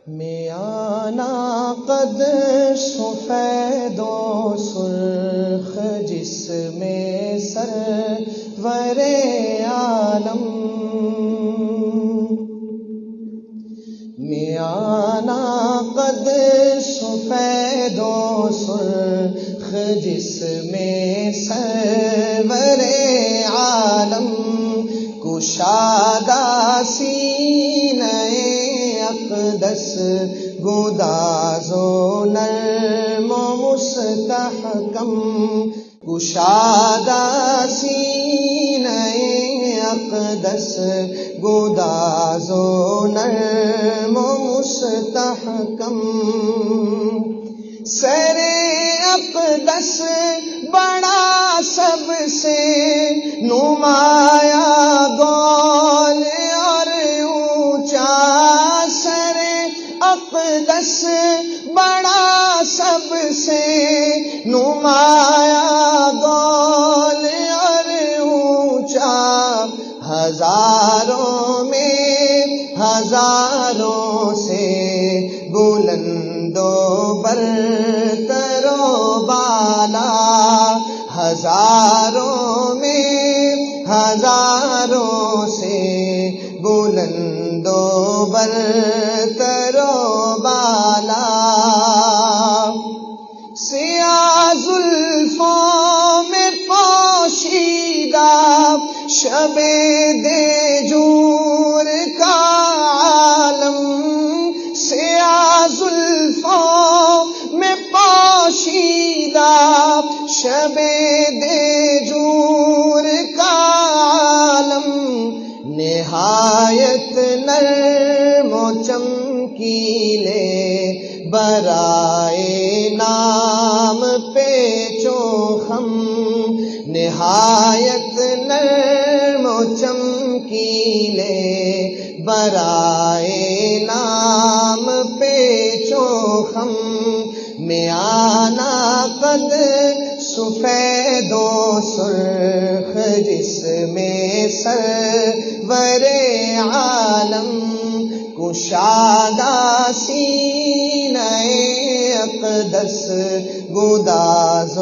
میانہ قد سفید و سرخ جس میں سرور عالم، میانہ قد سفید و سرخ جس میں سرور عالم، کشادہ سینہ اقدس گداز و نرم و مستحکم، کشادہ سینہ اقدس گداز و نرم و مستحکم، سر اقدس بڑا سب سے نمایاں گول اور اونچا، سر اقدس بڑا سب سے نمایاں گول اور اونچا، ہزاروں میں ہزاروں سے بلند و برتر و بالا، ہزاروں میں ہزاروں سے بلند و برتر و بالا، سیاہ زلفوں میں پوشیدہ شب دیجور کا عالم، سیاہ زلفوں میں پوشیدہ شب دیجور کا عالم، نہایت نرم و چمکیلے برائے نام پیچ و خم، نہایت نرم و چمکیلے برائے نام پیچ و خم، میانہ قد سفید و سرخ جس میں سرور عالم، کشادہ سینہ اقدس گداز و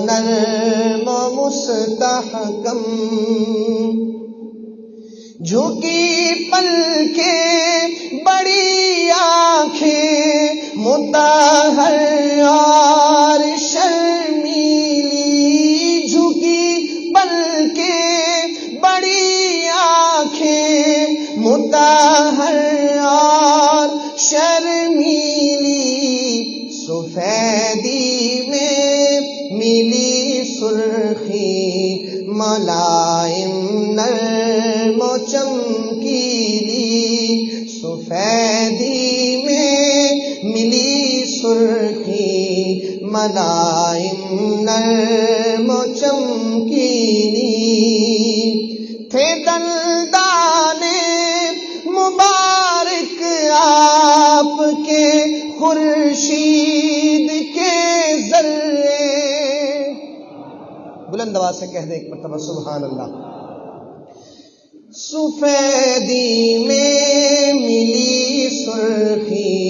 نرم و مستحکم، جھکی پلکیں بڑی آنکھیں مطہر اور شرمیلی، جھکی پلکیں بڑی آنکھیں مطہر اور شرمیلی، سفیدی میں ملی سرخی ملائم نرم و چمکیلی، سفیدی میں ملی سرخی ملائم نرم و چمکیلی، تھے دندان مبارک آپ کے خورشید کے ذرے، بلند آواز سے کہہ دیں ایک مرتبہ سبحان اللہ، سفیدی میں ملی سرخی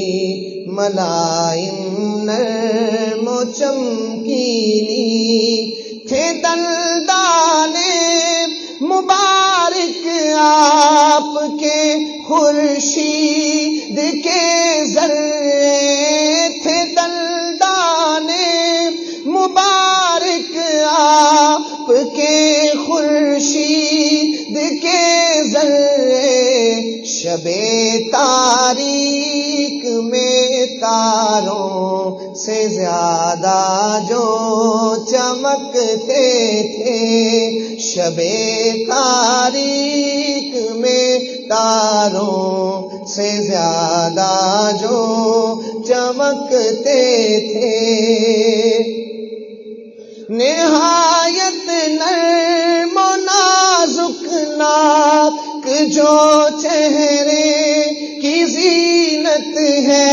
ملائم نرم و چمکیلی، تھے دندان مبارک آپ کے خورشید کے ذرے، تھے دندان مبارک آپ کے خورشید کے ذرے، شب تاریک میں تاروں سے زیادہ جو چمکتے تھے، شب تاریک میں تاروں سے زیادہ جو چمکتے تھے، نہایت نرم و نازک ناک جو چہرے کی زینت ہے،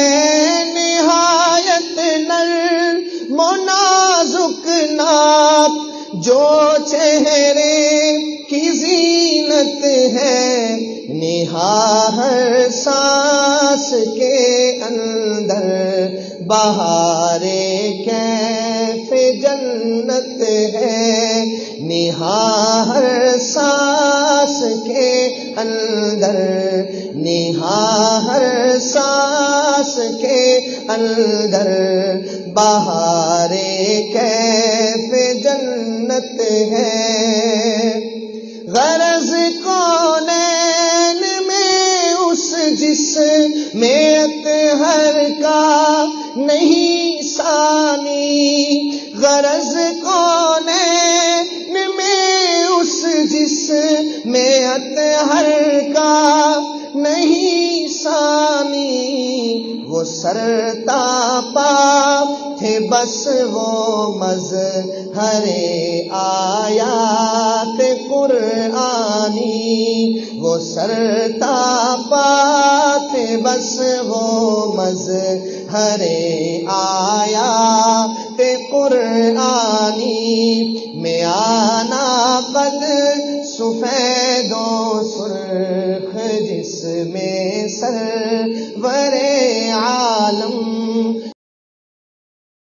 نہایت نرم و نازک ناک جو چہرے کی زینت ہے، نہا ہر سانس کے اندر بہار کیف جنت ہے، نہا ہر سانس کے اندر، نہا ہر سانس کے اندر بہار کیف جنت ہے۔ غرض کونین میں اس جسم اطہر کا نہیں ثانی، غرض کونین میں اس جسم اطہر کا نہیں ثانی، وہ سرتاپا تھے بس وہ مظہر آیات قرآنی، وہ سرتاپا تھے بس وہ مظہر آیات قرآنی، میں آنا قد سفید و سرخ جس میں سرور عالم